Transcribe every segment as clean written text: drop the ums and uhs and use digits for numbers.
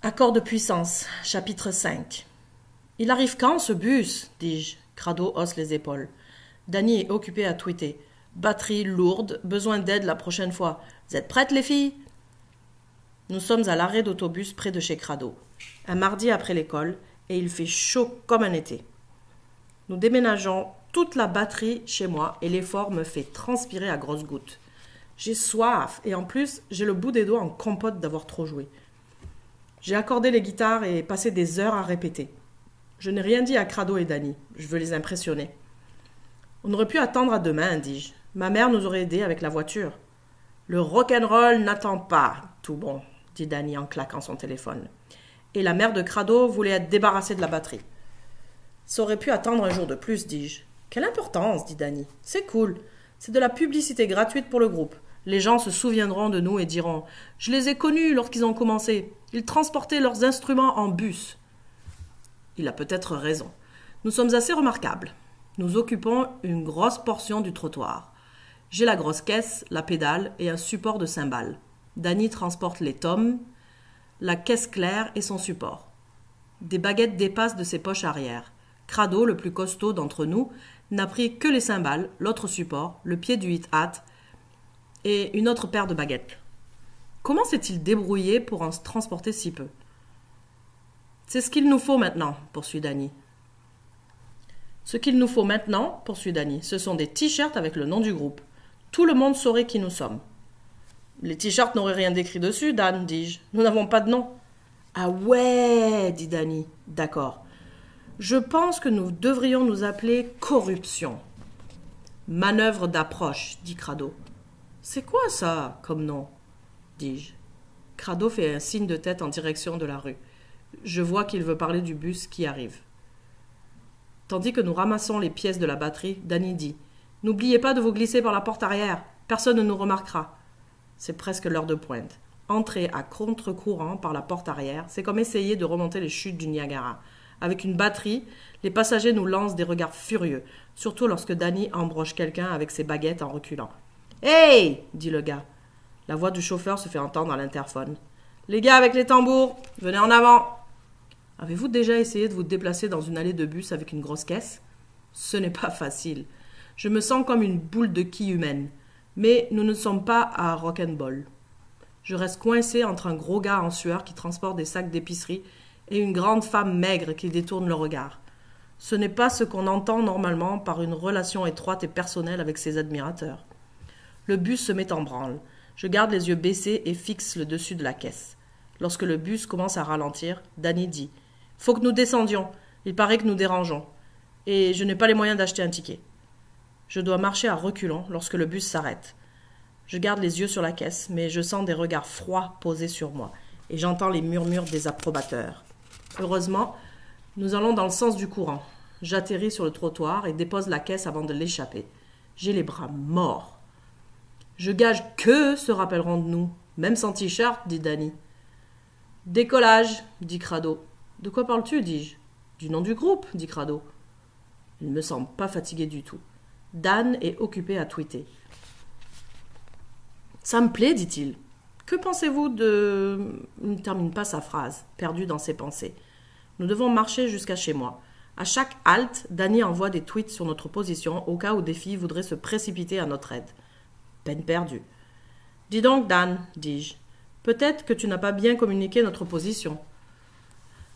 Accord de puissance, chapitre 5. Il arrive quand ce bus dis-je. Crado hausse les épaules. Dany est occupé à tweeter. Batterie lourde, besoin d'aide la prochaine fois. Vous êtes prêtes les filles? Nous sommes à l'arrêt d'autobus près de chez Crado. Un mardi après l'école, et il fait chaud comme un été. Nous déménageons toute la batterie chez moi et l'effort me fait transpirer à grosses gouttes. J'ai soif et en plus, j'ai le bout des doigts en compote d'avoir trop joué. J'ai accordé les guitares et passé des heures à répéter. Je n'ai rien dit à Crado et Dany. Je veux les impressionner. On aurait pu attendre à demain, dis-je. Ma mère nous aurait aidés avec la voiture. Le rock'n'roll n'attend pas, tout bon, dit Dany en claquant son téléphone. Et la mère de Crado voulait être débarrassée de la batterie. Ça aurait pu attendre un jour de plus, dis-je. Quelle importance, dit Dany. C'est cool. C'est de la publicité gratuite pour le groupe. Les gens se souviendront de nous et diront « Je les ai connus lorsqu'ils ont commencé. Ils transportaient leurs instruments en bus. » Il a peut-être raison. Nous sommes assez remarquables. Nous occupons une grosse portion du trottoir. J'ai la grosse caisse, la pédale et un support de cymbales. Dany transporte les tomes, la caisse claire et son support. Des baguettes dépassent de ses poches arrière. Crado, le plus costaud d'entre nous, n'a pris que les cymbales, l'autre support, le pied du hit-hat et une autre paire de baguettes. Comment s'est-il débrouillé pour en transporter si peu? C'est ce qu'il nous faut maintenant, poursuit Dany. Ce qu'il nous faut maintenant, poursuit Dany, ce sont des t-shirts avec le nom du groupe. Tout le monde saurait qui nous sommes. Les t-shirts n'auraient rien d'écrit dessus, Dan, dis-je. Nous n'avons pas de nom. Ah ouais, dit Dany. D'accord. Je pense que nous devrions nous appeler Corruption. Manœuvre d'approche, dit Crado. C'est quoi ça, comme nom? Dis-je. Crado fait un signe de tête en direction de la rue. Je vois qu'il veut parler du bus qui arrive. Tandis que nous ramassons les pièces de la batterie, Dany dit « N'oubliez pas de vous glisser par la porte arrière. Personne ne nous remarquera. » C'est presque l'heure de pointe. Entrer à contre-courant par la porte arrière, c'est comme essayer de remonter les chutes du Niagara. Avec une batterie, les passagers nous lancent des regards furieux, surtout lorsque Dany embroche quelqu'un avec ses baguettes en reculant. « Hey !» dit le gars. La voix du chauffeur se fait entendre à l'interphone. « Les gars avec les tambours, venez en avant !» Avez-vous déjà essayé de vous déplacer dans une allée de bus avec une grosse caisse? Ce n'est pas facile. Je me sens comme une boule de quilles humaine. Mais nous ne sommes pas à rock'n'ball. Je reste coincé entre un gros gars en sueur qui transporte des sacs d'épicerie et une grande femme maigre qui détourne le regard. Ce n'est pas ce qu'on entend normalement par une relation étroite et personnelle avec ses admirateurs. Le bus se met en branle. Je garde les yeux baissés et fixe le dessus de la caisse. Lorsque le bus commence à ralentir, Dany dit « Faut que nous descendions. Il paraît que nous dérangeons. Et je n'ai pas les moyens d'acheter un ticket. » Je dois marcher à reculons lorsque le bus s'arrête. Je garde les yeux sur la caisse, mais je sens des regards froids posés sur moi, et j'entends les murmures des approbateurs. Heureusement, nous allons dans le sens du courant. J'atterris sur le trottoir et dépose la caisse avant de l'échapper. J'ai les bras morts. Je gage qu'eux se rappelleront de nous, même sans t-shirt, dit Dany. Décollage, dit Crado. De quoi parles-tu, dis-je. Du nom du groupe, dit Crado. Il ne me semble pas fatigué du tout. Dan est occupé à tweeter. Ça me plaît, dit-il. Que pensez-vous de... Il ne termine pas sa phrase, perdu dans ses pensées. Nous devons marcher jusqu'à chez moi. À chaque halte, Dany envoie des tweets sur notre position au cas où des filles voudraient se précipiter à notre aide. Peine perdue. Dis donc, Dan, dis-je. Peut-être que tu n'as pas bien communiqué notre position.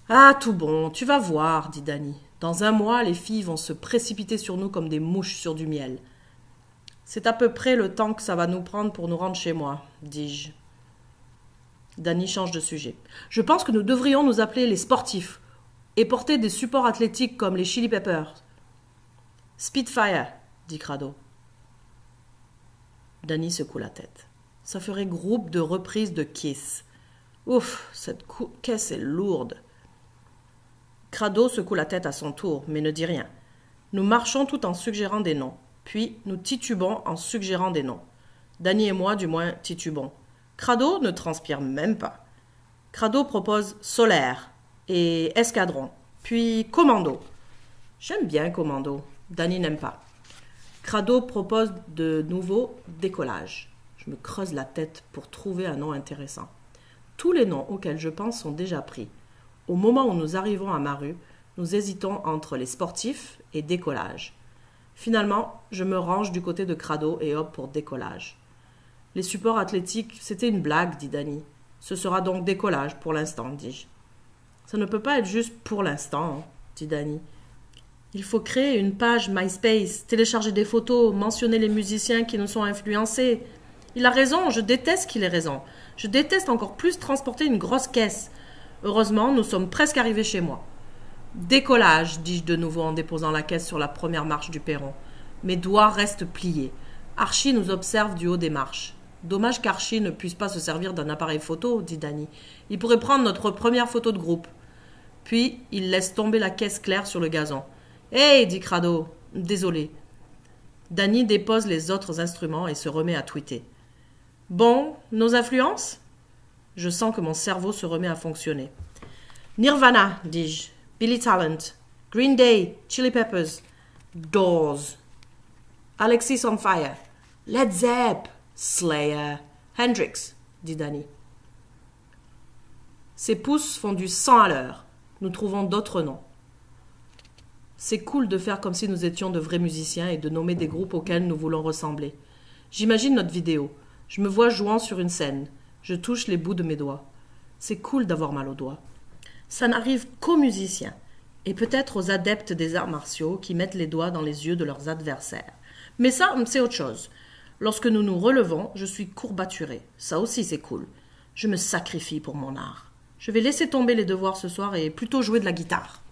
Ah, tout bon, tu vas voir, dit Dany. Dans un mois, les filles vont se précipiter sur nous comme des mouches sur du miel. C'est à peu près le temps que ça va nous prendre pour nous rendre chez moi, dis-je. Dany change de sujet. Je pense que nous devrions nous appeler les sportifs et porter des supports athlétiques comme les Chili Peppers. Spitfire, dit Crado. Dany secoue la tête. Ça ferait groupe de reprises de Kiss. Ouf, cette caisse est lourde. Crado secoue la tête à son tour, mais ne dit rien. Nous marchons tout en suggérant des noms. Puis nous titubons en suggérant des noms. Dany et moi, du moins, titubons. Crado ne transpire même pas. Crado propose Solaire et Escadron, puis Commando. J'aime bien Commando. Dany n'aime pas. Crado propose de nouveau Décollage. Je me creuse la tête pour trouver un nom intéressant. Tous les noms auxquels je pense sont déjà pris. Au moment où nous arrivons à ma rue, nous hésitons entre les sportifs et décollage. Finalement, je me range du côté de Crado et opte pour décollage. Les supports athlétiques, c'était une blague, dit Danny. Ce sera donc décollage pour l'instant, dis-je. Ça ne peut pas être juste pour l'instant, dit Danny. Il faut créer une page MySpace, télécharger des photos, mentionner les musiciens qui nous sont influencés. Il a raison, je déteste qu'il ait raison. Je déteste encore plus transporter une grosse caisse. Heureusement, nous sommes presque arrivés chez moi. Décollage, dis-je de nouveau en déposant la caisse sur la première marche du perron. Mes doigts restent pliés. Archie nous observe du haut des marches. Dommage qu'Archie ne puisse pas se servir d'un appareil photo, dit Danny. Il pourrait prendre notre première photo de groupe. Puis, il laisse tomber la caisse claire sur le gazon. « Hey !» dit Crado. « Désolé. » Danny dépose les autres instruments et se remet à tweeter. « Bon, nos influences ?» Je sens que mon cerveau se remet à fonctionner. « Nirvana, dis-je. Billy Talent. Green Day. Chili Peppers. Doors. Alexis on Fire. Led Zepp. Slayer. Hendrix, dit Danny. Ses pouces font du 100 à l'heure. Nous trouvons d'autres noms. C'est cool de faire comme si nous étions de vrais musiciens et de nommer des groupes auxquels nous voulons ressembler. J'imagine notre vidéo. Je me vois jouant sur une scène. Je touche les bouts de mes doigts. C'est cool d'avoir mal aux doigts. Ça n'arrive qu'aux musiciens, et peut-être aux adeptes des arts martiaux qui mettent les doigts dans les yeux de leurs adversaires. Mais ça, c'est autre chose. Lorsque nous nous relevons, je suis courbaturé. Ça aussi, c'est cool. Je me sacrifie pour mon art. Je vais laisser tomber les devoirs ce soir et plutôt jouer de la guitare.